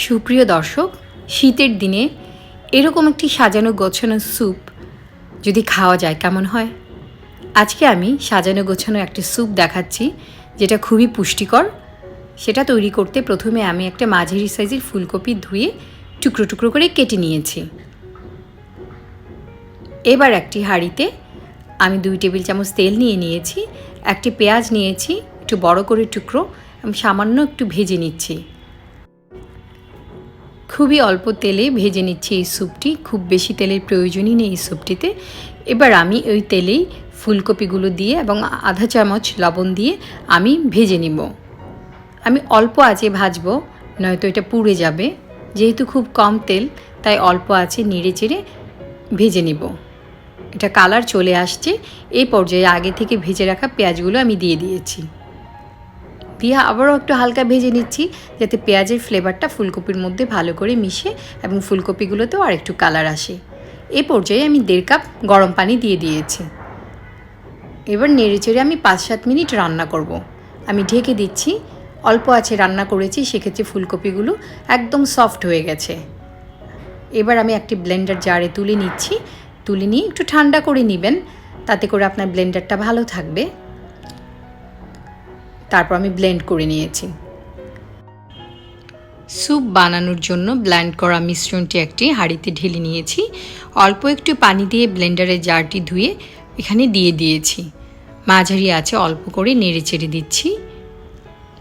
সুপ্রিয় দর্শক, শীতের দিনে এরকম একটি সাজানো গোছানো স্যুপ যদি খাওয়া যায় কেমন হয়। আজকে আমি সাজানো গোছানো একটি স্যুপ দেখাচ্ছি যেটা খুবই পুষ্টিকর। সেটা তৈরি করতে প্রথমে আমি একটা মাঝারি সাইজের ফুলকপি ধুয়ে টুকরো টুকরো করে কেটে নিয়েছি। এবার একটি হাঁড়িতে আমি 2 টেবিল চামচ তেল নিয়েছি, একটি পেঁয়াজ নিয়েছি একটু বড় করে টুকরো, আমি সামান্য একটু ভেজে নিচ্ছি। খুবই অল্প তেলে ভেজে নিচ্ছি এই স্যুপটি, খুব বেশি তেলের প্রয়োজনই নেই এই স্যুপটিতে। এবার আমি ওই তেলেই ফুলকপিগুলো দিয়ে এবং আধা চামচ লবণ দিয়ে আমি ভেজে নিব। আমি অল্প আঁচে ভাজবো, নয়তো এটা পুড়ে যাবে। যেহেতু খুব কম তেল, তাই অল্প আঁচে নেড়ে চেড়ে ভেজে নিব। এটা কালার চলে আসছে, এই পর্যায়ে আগে থেকে ভেজে রাখা পেঁয়াজগুলো আমি দিয়ে দিয়েছি। দিয়ে আবারও একটু হালকা ভেজে নিচ্ছি যাতে পেঁয়াজের ফ্লেভারটা ফুলকপির মধ্যে ভালো করে মিশে এবং ফুলকপিগুলোতেও আর একটু কালার আসে। এই পর্যায়ে আমি 1.5 কাপ গরম পানি দিয়ে দিয়েছি। এবার নেড়েচেড়ে আমি 5-7 মিনিট রান্না করব। আমি ঢেকে দিচ্ছি, অল্প আঁচে রান্না করেছি, সেক্ষেত্রে ফুলকপিগুলো একদম সফট হয়ে গেছে। এবার আমি একটি ব্লেন্ডার জারে তুলে নিচ্ছি। তুলে নিয়ে একটু ঠান্ডা করে নেবেন, তাতে করে আপনার ব্লেন্ডারটা ভালো থাকবে। তারপর আমি ব্লেন্ড করে নিয়েছি। স্যুপ বানানোর জন্য ব্লেন্ড করা মিশ্রণটি একটি হাঁড়িতে ঢেলে নিয়েছি। অল্প একটু পানি দিয়ে ব্লেন্ডারের জারটি ধুয়ে এখানে দিয়ে দিয়েছি। মাঝারি আঁচে অল্প করে নেড়ে চেড়ে দিচ্ছি।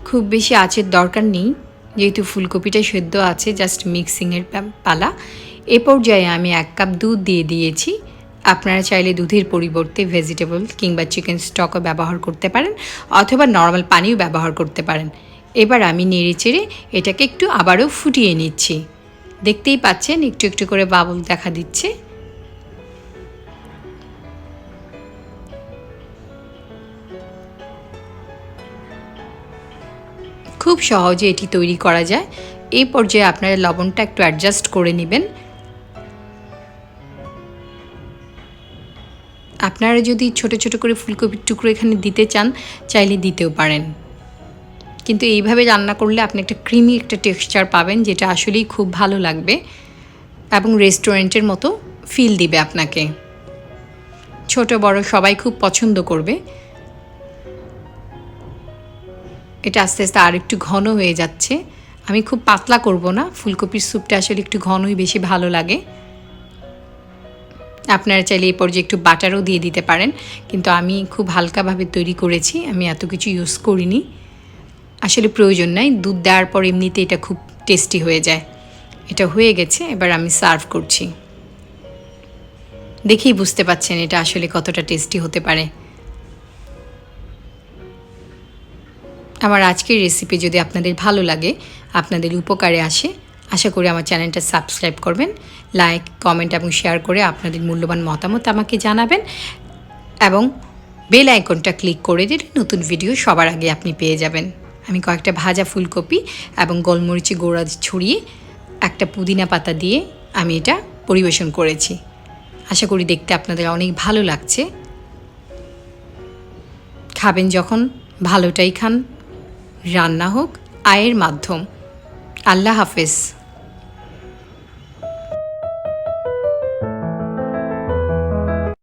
খুব বেশি আঁচের দরকার নেই, যেহেতু ফুলকপিটা সেদ্ধ আছে, জাস্ট মিক্সিংয়ের পালা। এ পর্যায়ে আমি 1 কাপ দুধ দিয়ে দিয়েছি। আপনারা চাইলে দুধের পরিবর্তে ভেজিটেবল কিংবা চিকেন স্টকও ব্যবহার করতে পারেন, অথবা নর্মাল পানিও ব্যবহার করতে পারেন। এবার আমি নেড়ে চেড়ে এটাকে একটু আবারও ফুটিয়ে নিচ্ছি। দেখতেই পাচ্ছেন একটু একটু করে বাবল দেখা দিচ্ছে। খুব সহজে এটি তৈরি করা যায়। এই পর্যায়ে আপনারা লবণটা একটু অ্যাডজাস্ট করে নেবেন। আপনারা যদি ছোট ছোট করে ফুলকপির টুকরো এখানে দিতে চান, চাইলে দিতেও পারেন, কিন্তু এইভাবে রান্না করলে আপনি একটা ক্রিমি একটা টেক্সচার পাবেন, যেটা আসলেই খুব ভালো লাগবে এবং রেস্টুরেন্টের মতো ফিল দিবে আপনাকে। ছোট বড় সবাই খুব পছন্দ করবে। এটা আস্তে আস্তে আর একটু ঘন হয়ে যাচ্ছে। আমি খুব পাতলা করব না, ফুলকপির স্যুপটা আসলে একটু ঘনই বেশি ভালো লাগে। আপনারা চাইলে এই পর্যায়ে একটু বাটারও দিয়ে দিতে পারেন, কিন্তু আমি খুব হালকাভাবে তৈরি করেছি, আমি এত কিছু ইউজ করিনি। আসলে প্রয়োজন নাই, দুধ দেওয়ার পর এমনিতে এটা খুব টেস্টি হয়ে যায়। এটা হয়ে গেছে, এবার আমি সার্ভ করছি। দেখেই বুঝতে পাচ্ছেন এটা আসলে কতটা টেস্টি হতে পারে। আমার আজকের রেসিপি যদি আপনাদের ভালো লাগে, আপনাদের উপকারে আসে, আশা করি আমার চ্যানেলটা সাবস্ক্রাইব করবেন, লাইক কমেন্ট এবং শেয়ার করে আপনাদের মূল্যবান মতামত আমাকে জানাবেন এবং বেল আইকনটা ক্লিক করে দিলে নতুন ভিডিও সবার আগে আপনি পেয়ে যাবেন। আমি কয়েকটা ভাজা ফুলকপি এবং গোলমরিচি গুঁড়া ছড়িয়ে একটা পুদিনা পাতা দিয়ে আমি এটা পরিবেশন করেছি। আশা করি দেখতে আপনাদের অনেক ভালো লাগছে। খাবেন যখন ভালোটাই খান, রান্না হোক আয়ের মাধ্যম। আল্লাহ হাফেজ।